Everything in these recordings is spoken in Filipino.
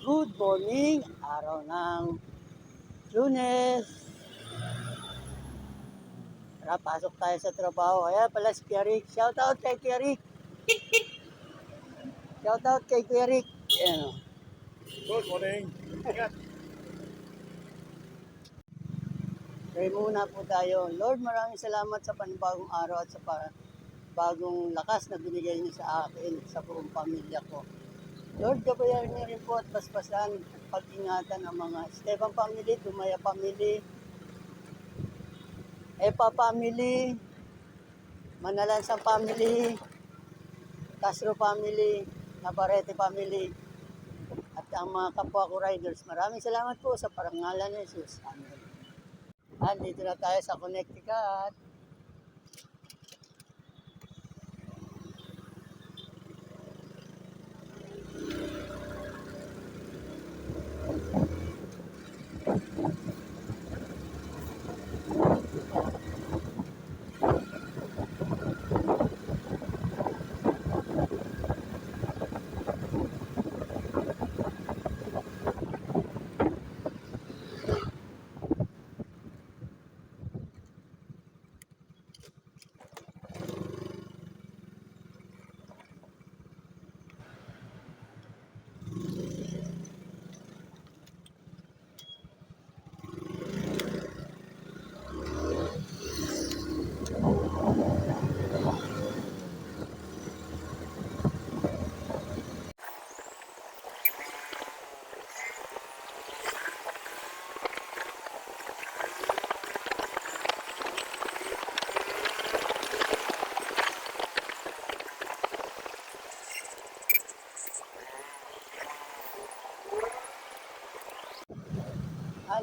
Good morning, araw ng Lunes. Tara, pasok tayo sa trabaho. Ayan pala si Kuya Rick. Shout out kay Kuya Rick. Shout out kay Kuya Rick. Ayan o. Good morning. Pray muna po tayo. Lord, maraming salamat sa panibagong araw at sa bagong lakas na binigay niyo sa akin, sa buong pamilya ko. Lord, gabayan niyo rin po at paspasan at pag-ingatan ang mga Esteban family, Dumaya family, Epa family, Manalansang family, Castro family, Navarrete family, at ang mga kapwa ko riders. Maraming salamat po sa parangalan ni Jesus. Amen. Dito na tayo sa Connecticut.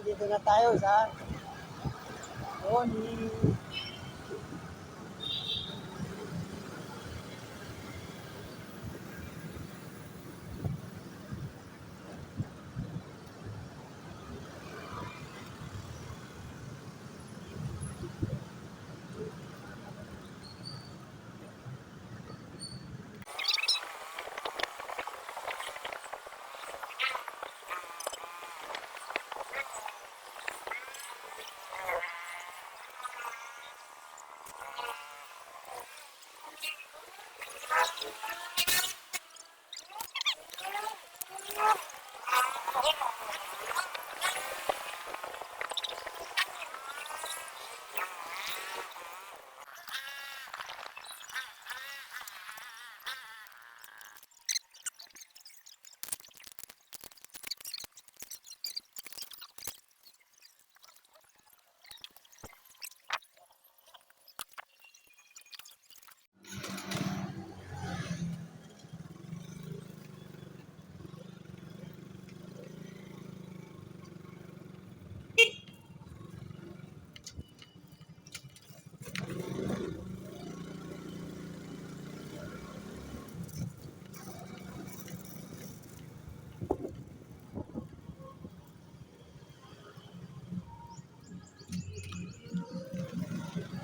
Dito na tayo sa Oni.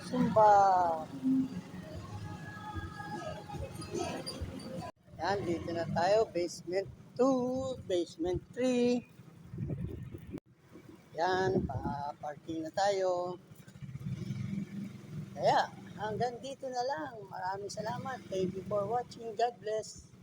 Sumba. Yan, dito na tayo. Basement 2, basement 3. Yan, pa-parking na tayo. Kaya, hanggang dito na lang. Maraming salamat. Thank you for watching. God bless.